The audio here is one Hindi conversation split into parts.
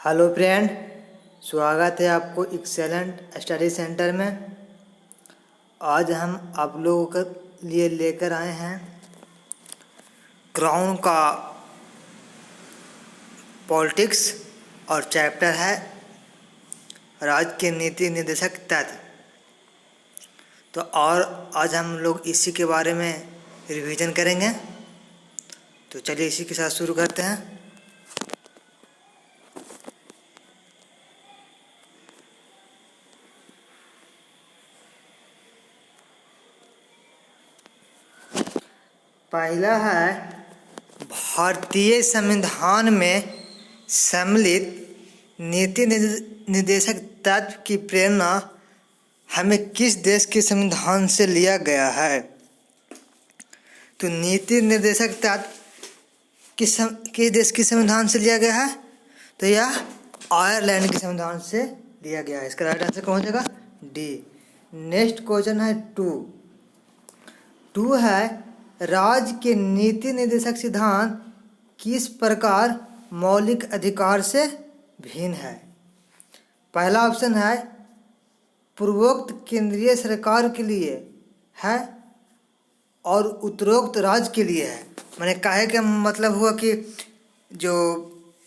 हेलो फ्रेंड, स्वागत है आपको एक्सेलेंट स्टडी सेंटर में। आज हम आप लोगों के लिए लेकर आए हैं क्राउन का पॉलिटिक्स और चैप्टर है राज्य के नीति निर्देशक तत्व। तो और आज हम लोग इसी के बारे में रिवीजन करेंगे। तो चलिए इसी के साथ शुरू करते हैं। पहला है भारतीय संविधान में सम्मिलित नीति निर्देशक तत्व की प्रेरणा हमें किस देश के संविधान से लिया गया है। तो नीति निर्देशक तत्व किस देश के संविधान से लिया गया है? तो यह आयरलैंड के संविधान से लिया गया है। इसका राइट आंसर कौन हो जाएगा? डी। नेक्स्ट क्वेश्चन है टू है राज्य के नीति निर्देशक सिद्धांत किस प्रकार मौलिक अधिकार से भिन्न है? पहला ऑप्शन है पूर्वोक्त केंद्रीय सरकार के लिए है और उत्तरोक्त राज्य के लिए है। मैंने कहे का मतलब हुआ कि जो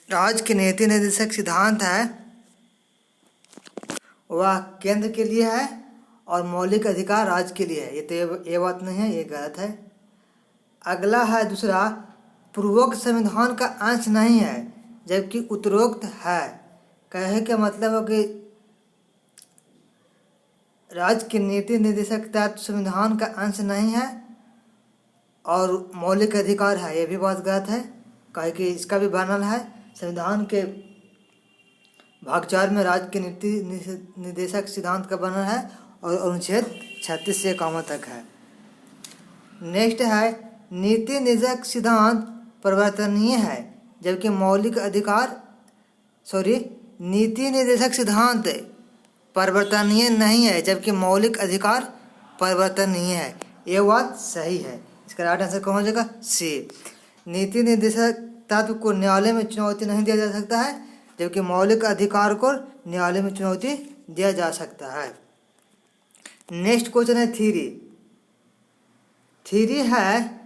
राज्य के नीति निर्देशक सिद्धांत है वह केंद्र के लिए है और मौलिक अधिकार राज्य के लिए है। ये बात नहीं है, ये गलत है। अगला है दूसरा, पूर्वोक्त संविधान का अंश नहीं है जबकि उत्तरोक्त है। कहे का मतलब है कि राज्य के नीति निर्देशक तत्व संविधान का अंश नहीं है और मौलिक अधिकार है, ये भी बात गलत है। कहे कि इसका भी वर्णन है संविधान के भाग 4 में राज्य के नीति निर्देशक सिद्धांत का वर्णन है और अनुच्छेद 36 से 51 तक है। नेक्स्ट है नीति निर्देशक सिद्धांत परिवर्तनीय है जबकि मौलिक अधिकार नीति निर्देशक सिद्धांत परिवर्तनीय नहीं है जबकि मौलिक अधिकार परिवर्तनीय है। ये बात सही है। इसका राइट आंसर कौन हो जाएगा? सी। नीति निर्देशक तत्व को न्यायालय में चुनौती नहीं दिया जा सकता है जबकि मौलिक अधिकार को न्यायालय में चुनौती दिया जा सकता है। नेक्स्ट क्वेश्चन है थ्री है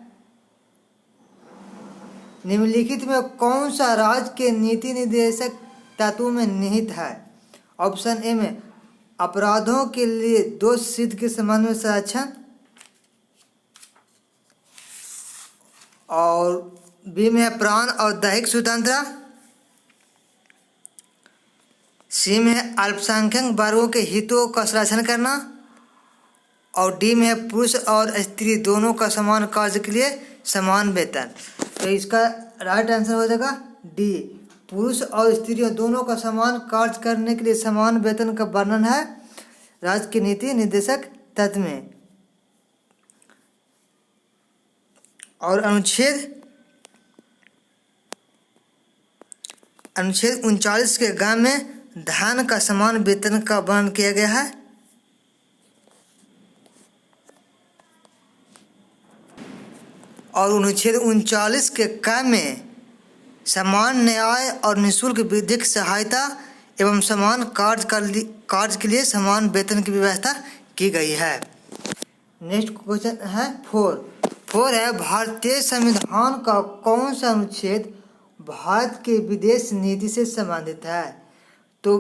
निम्नलिखित में कौन सा राज्य के नीति निर्देशक तत्वों में निहित है? ऑप्शन ए में अपराधों के लिए दोष सिद्ध के संबंध में संरक्षण, और बी में है प्राण और दैहिक स्वतंत्रता, सी में है अल्पसंख्यक वर्गों के हितों का संरक्षण करना, और डी में है पुरुष और स्त्री दोनों का समान कार्य के लिए समान वेतन। तो इसका राइट आंसर हो जाएगा डी। पुरुष और स्त्रियों दोनों का समान कार्य करने के लिए समान वेतन का वर्णन है राज्य के नीति निर्देशक तत्व में। और अनुच्छेद 39 के ग में धन का समान वेतन का वर्णन किया गया है। और अनुच्छेद 39 के क में समान न्याय और निःशुल्क विधिक सहायता एवं समान कार्य के लिए समान वेतन की व्यवस्था की गई है। नेक्स्ट क्वेश्चन है फोर है भारतीय संविधान का कौन सा अनुच्छेद भारत के विदेश नीति से संबंधित है? तो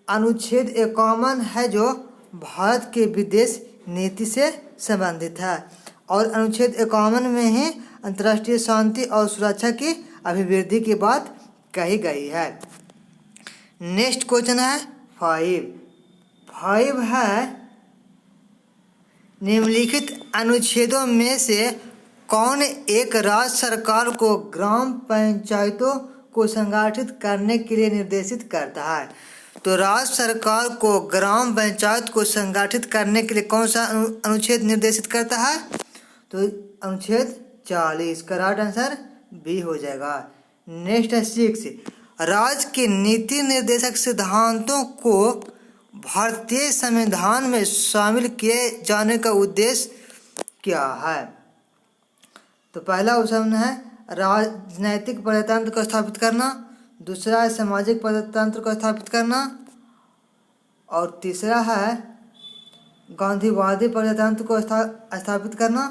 अनुच्छेद 51 है जो भारत के विदेश नीति से संबंधित है और अनुच्छेद 51 में ही अंतर्राष्ट्रीय शांति और सुरक्षा की अभिवृद्धि की बात कही गई है। नेक्स्ट क्वेश्चन है 5 है निम्नलिखित अनुच्छेदों में से कौन एक राज्य सरकार को ग्राम पंचायतों को संगठित करने के लिए निर्देशित करता है? तो राज्य सरकार को ग्राम पंचायत को संगठित करने के लिए कौन सा अनुच्छेद निर्देशित करता है? तो अनुच्छेद 40 का राइट आंसर बी हो जाएगा। नेक्स्ट है 6 राज्य के नीति निर्देशक सिद्धांतों को भारतीय संविधान में शामिल किए जाने का उद्देश्य क्या है? तो पहला ऑप्शन है राजनैतिक प्रजातंत्र को स्थापित करना, दूसरा है सामाजिक प्रजातंत्र को स्थापित करना, और तीसरा है गांधीवादी प्रजातंत्र को स्थापित करना।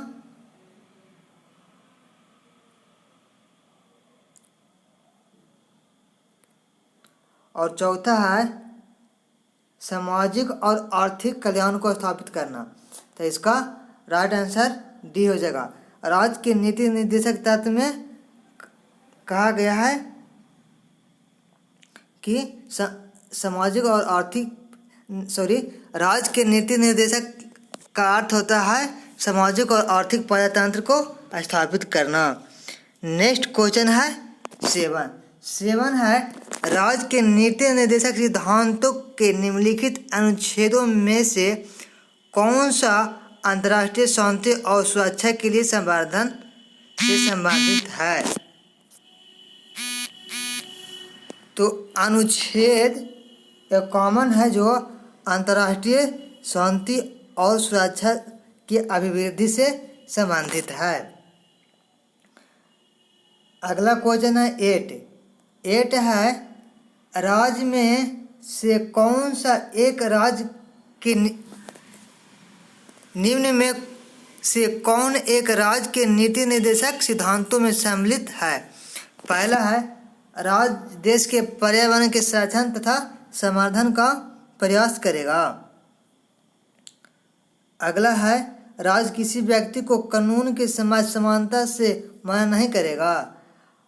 और चौथा है सामाजिक और आर्थिक कल्याण को स्थापित करना। तो इसका राइट आंसर डी हो जाएगा। राज्य के नीति निर्देशक तत्व में कहा गया है कि सामाजिक और राज्य के नीति निर्देशक का अर्थ होता है सामाजिक और आर्थिक प्रजातंत्र को स्थापित करना। नेक्स्ट क्वेश्चन है 7 है राज्य के नीति निर्देशक सिद्धांतों के निम्नलिखित अनुच्छेदों में से कौन सा अंतर्राष्ट्रीय शांति और सुरक्षा के लिए संवर्धन से संबंधित है। तो अनुच्छेद कॉमन है जो अंतर्राष्ट्रीय शांति और सुरक्षा की अभिवृद्धि से संबंधित है। अगला क्वेश्चन है 8 है राज्य में से कौन सा एक राज्य के निम्न में से कौन एक राज्य के नीति निर्देशक सिद्धांतों में सम्मिलित है। पहला है राज्य देश के पर्यावरण के संरक्षण तथा संवर्धन का प्रयास करेगा। अगला है राज्य किसी व्यक्ति को कानून के समाज समानता से मना नहीं करेगा।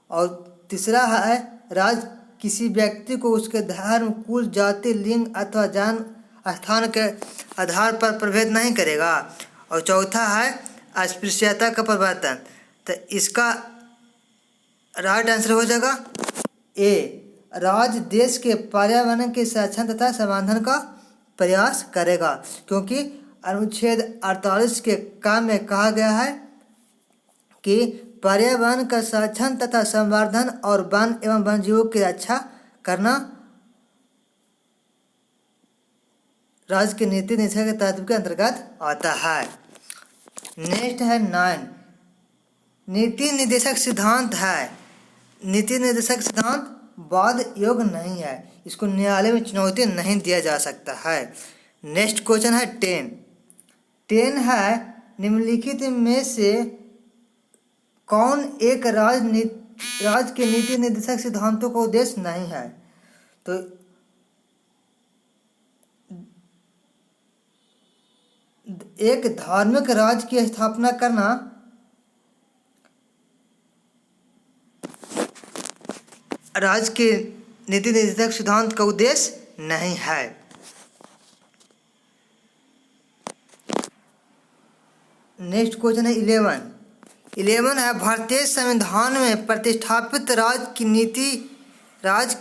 और तीसरा है राज्य किसी व्यक्ति को उसके धर्म, कुल, जाति, लिंग अथवा जान स्थान के आधार पर प्रभेद नहीं करेगा। और चौथा है अस्पृश्यता का प्रवर्तन। तो इसका राइट आंसर हो जाएगा ए, राज्य देश के पर्यावरण के संरक्षण तथा संवर्धन का प्रयास करेगा, क्योंकि अनुच्छेद 48 के काम में कहा गया है कि पर्यावरण का संरक्षण तथा संवर्धन और वन एवं वन्यजीवों की रक्षा करना राज्य के नीति निर्देशक तत्व के अंतर्गत आता है। नेक्स्ट है 9 नीति निर्देशक सिद्धांत है। नीति निर्देशक सिद्धांत वाद योग्य नहीं है, इसको न्यायालय में चुनौती नहीं दिया जा सकता है। नेक्स्ट क्वेश्चन है 10 है निम्नलिखित में से कौन एक राज्य के नीति निर्देशक सिद्धांतों का उद्देश्य नहीं है। तो एक धार्मिक राज्य की स्थापना करना राज्य के नीति निर्देशक सिद्धांत का उद्देश्य नहीं है। नेक्स्ट क्वेश्चन है 11 है भारतीय संविधान में प्रतिष्ठापित राज्य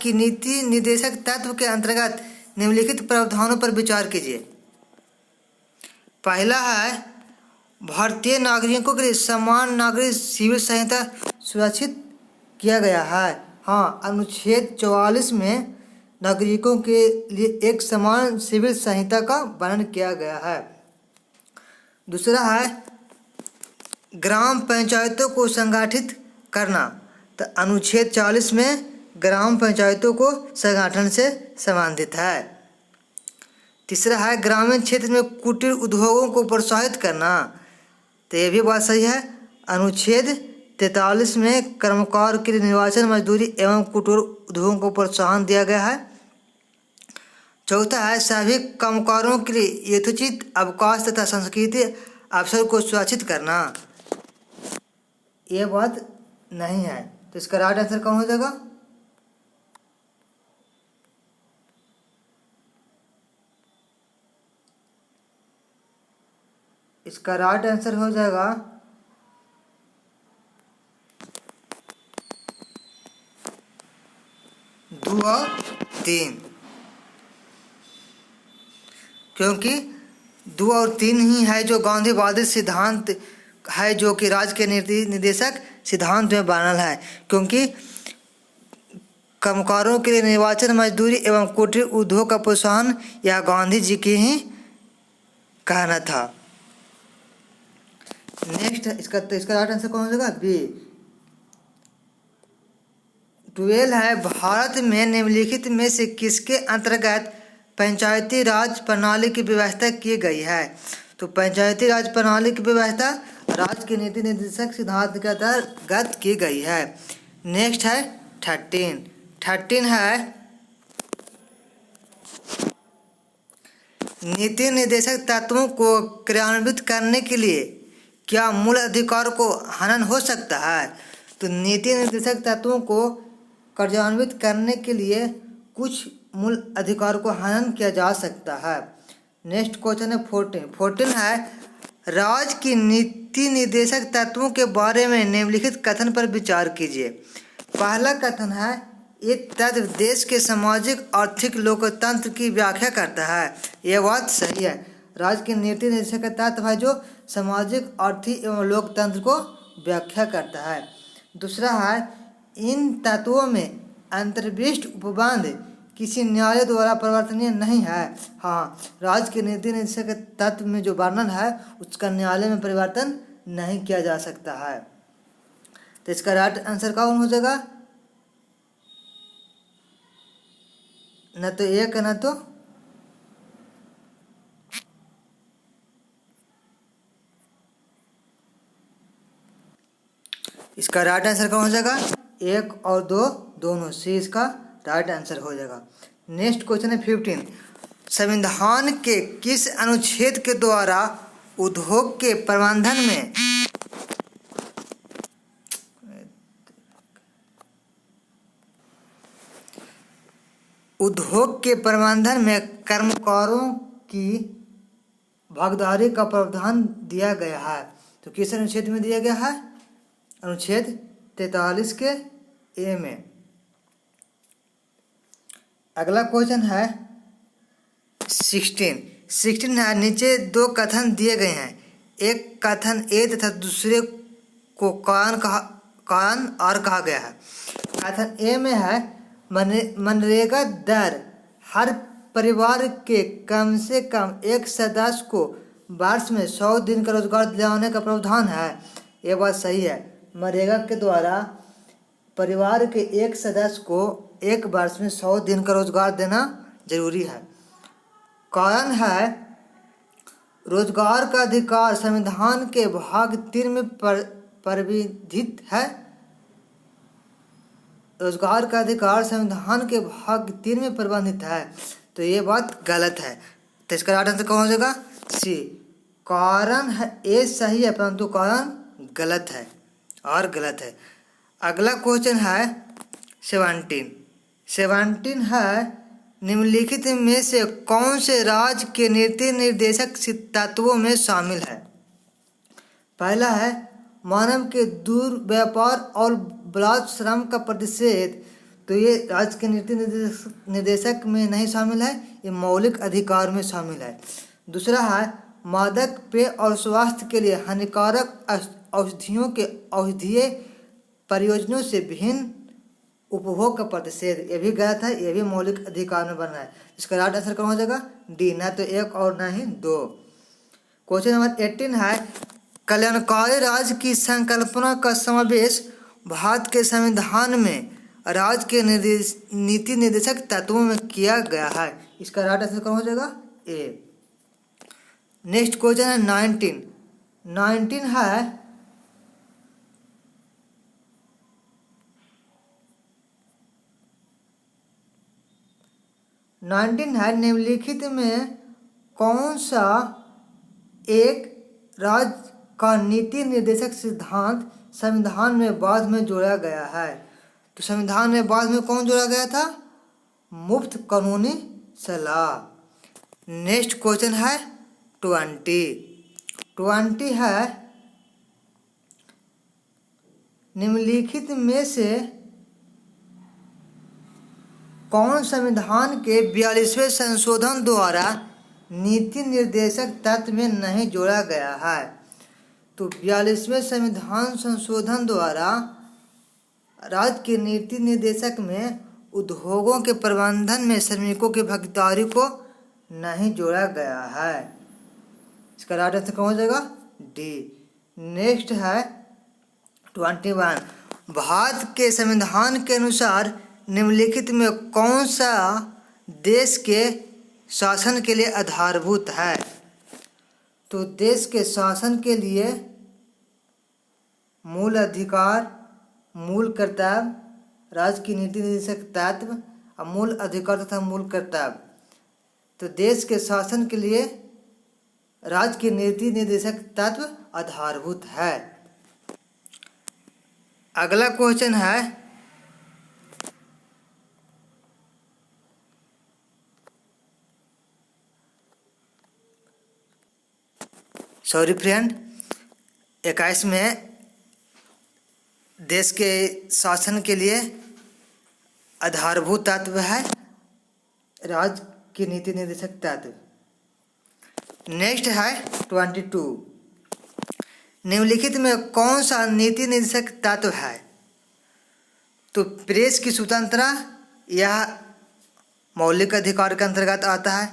की नीति निर्देशक तत्व के अंतर्गत निम्नलिखित प्रावधानों पर विचार कीजिए। पहला है भारतीय नागरिकों के लिए समान नागरिक सिविल संहिता सुरक्षित किया गया है। हाँ, अनुच्छेद 44 में नागरिकों के लिए एक समान सिविल संहिता का वर्णन किया गया है। दूसरा है ग्राम पंचायतों को संगठित करना। तो अनुच्छेद 40 में ग्राम पंचायतों को संगठन से संबंधित है। तीसरा है ग्रामीण क्षेत्र में कुटीर उद्योगों को प्रोत्साहित करना। तो ये भी बात सही है। अनुच्छेद 43 में कर्मकार के लिए निर्वाचन, मजदूरी एवं कुटीर उद्योगों को प्रोत्साहन दिया गया है। चौथा है सभी कामगारों के लिए यथोचित अवकाश तथा संस्कृति अवसर को सुरक्षित करना। ये बात नहीं है, तो इसका राइट आंसर कौन हो जाएगा। इसका राइट आंसर हो जाएगा 2 और 3, क्योंकि 2 और 3 ही है जो गांधीवादी सिद्धांत है, जो कि राज्य के नीति निर्देशक सिद्धांत में बनल है। क्योंकि कामगारों के लिए निर्वाचन, मजदूरी एवं कुटीर उद्योग का प्रोत्साहन यह गांधी जी के ही कहना था। नेक्स्ट इसका राइट आंसर कौन हो जाएगा बी। 12 है, भारत में निम्नलिखित में से किसके अंतर्गत पंचायती राज प्रणाली की व्यवस्था की गई है? तो पंचायती राज प्रणाली की व्यवस्था राज्य के नीति निर्देशक सिद्धांत के अंतर्गत की गई है। नेक्स्ट है 13 है, नीति निर्देशक तत्वों को क्रियान्वित करने के लिए क्या मूल अधिकार को हनन हो सकता है? तो नीति निर्देशक तत्वों को कार्यान्वित करने के लिए कुछ मूल अधिकार को हनन किया जा सकता है। नेक्स्ट क्वेश्चन है 14 है, राज्य की नीति निर्देशक तत्वों के बारे में निम्नलिखित कथन पर विचार कीजिए। पहला कथन है, ये तत्व देश के सामाजिक आर्थिक लोकतंत्र की व्याख्या करता है। यह बात सही है। राज्य की नीति निर्देशक तत्व है जो सामाजिक आर्थिक एवं लोकतंत्र को व्याख्या करता है। दूसरा है, इन तत्वों में अंतर्विष्ट उपबंध किसी न्यायालय द्वारा परिवर्तनीय नहीं है। हाँ, राज्य के नीति निर्देशक तत्व में जो वर्णन है उसका न्यायालय में परिवर्तन नहीं किया जा सकता है। तो इसका राइट आंसर कौन हो जाएगा? न तो एक न तो इसका राइट आंसर कौन हो जाएगा? 1 और 2 दोनों, सी इसका राइट आंसर हो जाएगा। नेक्स्ट क्वेश्चन है 15, संविधान के किस अनुच्छेद के द्वारा उद्योग के प्रबंधन में कर्मकारों की भागीदारी का प्रावधान दिया गया है? तो किस अनुच्छेद में दिया गया है? अनुच्छेद 43 के ए में। अगला क्वेश्चन है 16 है, नीचे 2 कथन दिए गए हैं। एक कथन ए तथा दूसरे को कारण और कहा गया है। कथन ए में है, मनरेगा दर हर परिवार के कम से कम एक सदस्य को वर्ष में 100 दिन का रोजगार दिलाने का प्रावधान है। ये बात सही है। मनरेगा के द्वारा परिवार के एक सदस्य को एक वर्ष में 100 दिन का रोजगार देना जरूरी है। कारण है, रोजगार का अधिकार संविधान के भाग 3 में परिविधित है। रोजगार का अधिकार संविधान के भाग 3 में प्रतिबंधित है। तो ये बात गलत है। तो इसका राइट आंसर कौन हो जाएगा? सी। कारण है ए सही है परंतु कारण गलत है और गलत है। अगला क्वेश्चन है 17 है, निम्नलिखित में से कौन से राज्य के नीति निर्देशक तत्वों में शामिल है? पहला है, मानव के दुर्व्यापार और बाल श्रम का प्रतिषेध। तो ये राज्य के नीति निर्देशक में नहीं शामिल है, ये मौलिक अधिकार में शामिल है। दूसरा है, मादक पेय और स्वास्थ्य के लिए हानिकारक औषधियों के औषधीय परियोजनाओं से भिन्न उपभोग का प्रतिषेध। ये भी गलत है, ये भी मौलिक अधिकार में बना है। इसका राइट आंसर कौन हो जाएगा? डी, ना तो 1 और ना ही 2। क्वेश्चन नंबर 18 है, कल्याणकारी राज्य की संकल्पना का समावेश भारत के संविधान में राज्य के नीति निर्देशक तत्वों में किया गया है। इसका राइट आंसर कौन हो जाएगा? ए। नेक्स्ट क्वेश्चन है 19 है, निम्नलिखित में कौन सा एक राज्य का नीति निर्देशक सिद्धांत संविधान में बाद में जोड़ा गया है? तो संविधान में बाद में कौन जोड़ा गया था? मुफ्त कानूनी सलाह। नेक्स्ट क्वेश्चन है 20 है, निम्नलिखित में से कौन संविधान के 42वें संशोधन द्वारा नीति निर्देशक तत्व में नहीं जोड़ा गया है? तो 42वें संविधान संशोधन द्वारा राज्य के नीति निर्देशक में उद्योगों के प्रबंधन में श्रमिकों की भागीदारी को नहीं जोड़ा गया है। इसका राइट आंसर कौन हो जाएगा? डी। नेक्स्ट है 21, भारत के संविधान के अनुसार निम्नलिखित में कौन सा देश के शासन के लिए आधारभूत है? तो देश के शासन के लिए मूल अधिकार, मूल कर्तव्य, राज्य की नीति निर्देशक तत्व और मूल अधिकार तथा मूल कर्तव्य। तो देश के शासन के लिए राज्य की नीति निर्देशक तत्व आधारभूत है। अगला क्वेश्चन है सॉरी फ्रेंड 21 में देश के शासन के लिए आधारभूत तत्व है राज्य की नीति निर्देशक तत्व। नेक्स्ट है 22, निम्नलिखित में कौन सा नीति निर्देशक तत्व है? तो प्रेस की स्वतंत्रता यह मौलिक अधिकार के अंतर्गत आता है।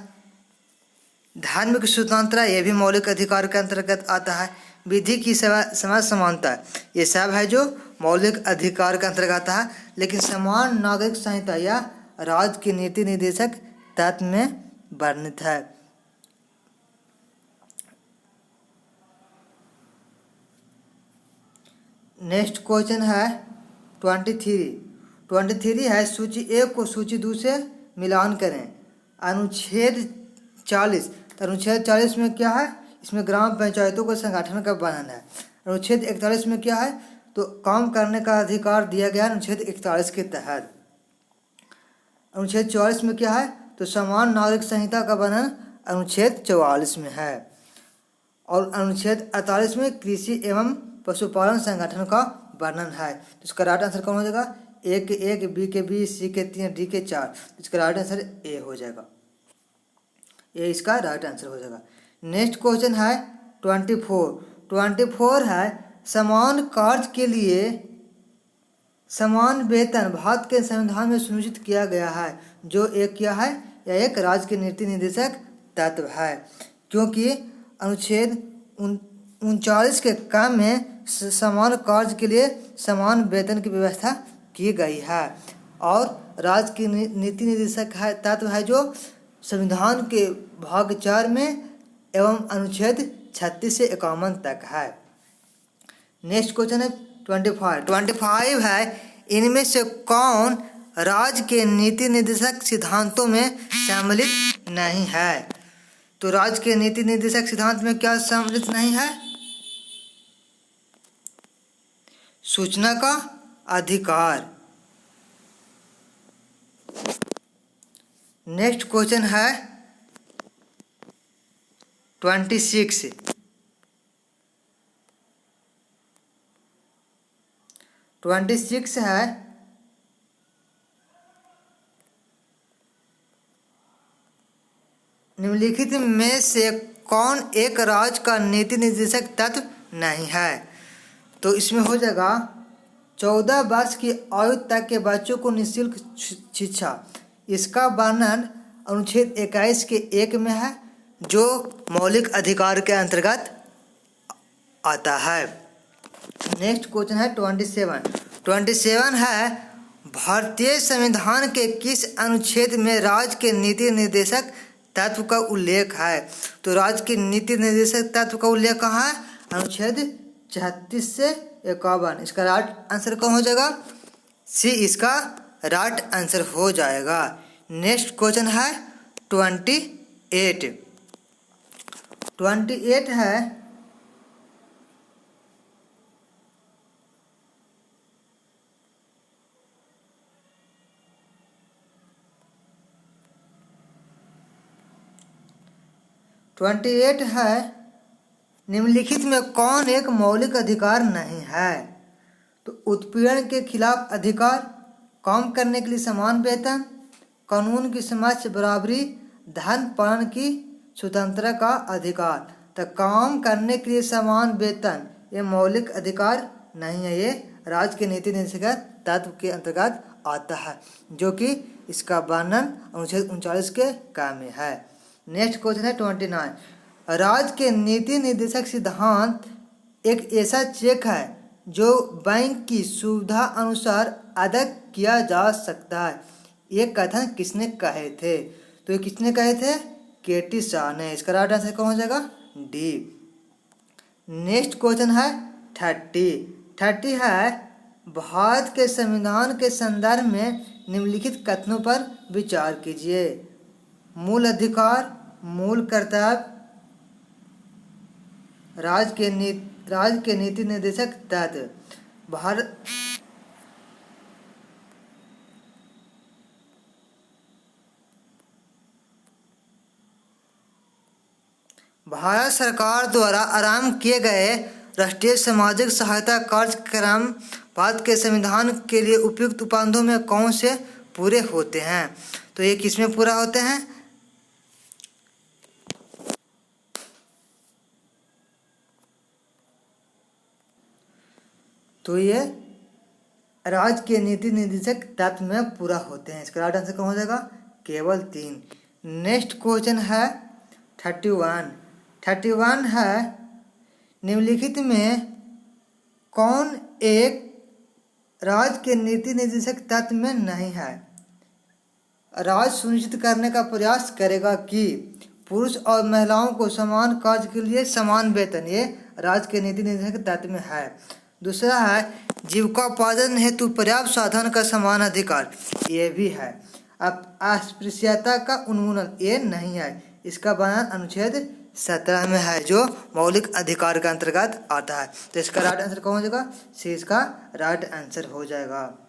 धार्मिक स्वतंत्रता यह भी मौलिक अधिकार के अंतर्गत आता है। विधि की समाज समानता ये सब है जो मौलिक अधिकार के अंतर्गत आता है। लेकिन समान नागरिक संहिता या राज्य की नीति निर्देशक तत्व में वर्णित है। नेक्स्ट क्वेश्चन है 23 है सूची 1 को सूची 2 से मिलान करें। अनुच्छेद 40, तो अनुच्छेद 40 में क्या है? इसमें ग्राम पंचायतों को संगठन का वर्णन है। अनुच्छेद 41 में क्या है? तो काम करने का अधिकार दिया गया अनुच्छेद 41 के तहत। अनुच्छेद 44 में क्या है? तो समान नागरिक संहिता का वर्णन अनुच्छेद 44 में है। और अनुच्छेद 48 में कृषि एवं पशुपालन संगठन का वर्णन है। तो इसका राइट आंसर कौन हो जाएगा? ए के 1, बी के 20, सी के 3, डी के 4। इसका राइट आंसर ए हो जाएगा। ये इसका राइट आंसर हो जाएगा। नेक्स्ट क्वेश्चन है 24 है समान कार्य के लिए समान वेतन भारत के संविधान में सुनिश्चित किया गया है। जो एक क्या है? यह एक राज्य के नीति निर्देशक तत्व है, क्योंकि अनुच्छेद 39 के काम में समान कार्य के लिए समान वेतन की व्यवस्था की गई है। और राज्य की नीति निर्देशक है तत्व है जो संविधान के भाग 4 में एवं अनुच्छेद 36 से 51 तक है। नेक्स्ट क्वेश्चन है 25 है इनमें से कौन राज्य के नीति निर्देशक सिद्धांतों में सम्मिलित नहीं है? तो राज्य के नीति निर्देशक सिद्धांत में क्या सम्मिलित नहीं है? सूचना का अधिकार। नेक्स्ट क्वेश्चन है 26 है निम्नलिखित में से कौन एक राज्य का नीति निर्देशक तत्व नहीं है? तो इसमें हो जाएगा 14 वर्ष की आयु तक के बच्चों को निःशुल्क शिक्षा। इसका वर्णन अनुच्छेद 21 के 1 में है जो मौलिक अधिकार के अंतर्गत आता है। नेक्स्ट क्वेश्चन है 27 है भारतीय संविधान के किस अनुच्छेद में राज्य के नीति निर्देशक तत्व का उल्लेख है? तो राज्य के नीति निर्देशक तत्व का उल्लेख कहाँ है? अनुच्छेद 36 से 51। इसका राइट आंसर कौन हो जाएगा? सी इसका राइट आंसर हो जाएगा। नेक्स्ट क्वेश्चन है 28 है निम्नलिखित में कौन एक मौलिक अधिकार नहीं है? तो उत्पीड़न के खिलाफ अधिकार, काम करने के लिए समान वेतन, कानून की समाज से बराबरी, धर्म पालन की स्वतंत्रता का अधिकार। तो काम करने के लिए समान वेतन ये मौलिक अधिकार नहीं है, ये राज्य के नीति निर्देशक तत्व के अंतर्गत आता है, जो कि इसका वर्णन अनुच्छेद 39 के काम में है। नेक्स्ट क्वेश्चन है 29 राज्य के नीति निर्देशक सिद्धांत एक ऐसा चेक है जो बैंक की सुविधा अनुसार अदा किया जा सकता है। ये कथन किसने कहे थे? तो ये किसने कहे थे? केटी शाह ने। इसका राइट आंसर कौन हो जाएगा? डी। नेक्स्ट क्वेश्चन है 30 है, भारत के संविधान के संदर्भ में निम्नलिखित कथनों पर विचार कीजिए। मूल अधिकार, मूल कर्तव्य, राज्य के नीति निर्देशक तत्व। भारत सरकार द्वारा आरंभ किए गए राष्ट्रीय सामाजिक सहायता कार्यक्रम भारत के संविधान के लिए उपयुक्त उपाधियों में कौन से पूरे होते हैं? तो ये किसमें पूरा होते हैं? तो ये राज्य के नीति निर्देशक तत्व में पूरा होते हैं। इसका राइट आंसर कौन हो जाएगा? केवल 3। नेक्स्ट क्वेश्चन है 31 है, निम्नलिखित में कौन एक राज्य के नीति निर्देशक तत्व में नहीं है? राज्य सुनिश्चित करने का प्रयास करेगा कि पुरुष और महिलाओं को समान कार्य के लिए समान वेतन। ये राज्य के नीति निर्देशक तत्व में है। दूसरा है जीविकोपार्जन हेतु पर्याप्त साधन का समान अधिकार। ये भी है। अब अस्पृश्यता का उन्मूलन, ये नहीं है। इसका बयान अनुच्छेद 17 में है, जो मौलिक अधिकार के अंतर्गत आता है। तो इसका राइट आंसर कौन हो जाएगा? सी इसका राइट आंसर हो जाएगा।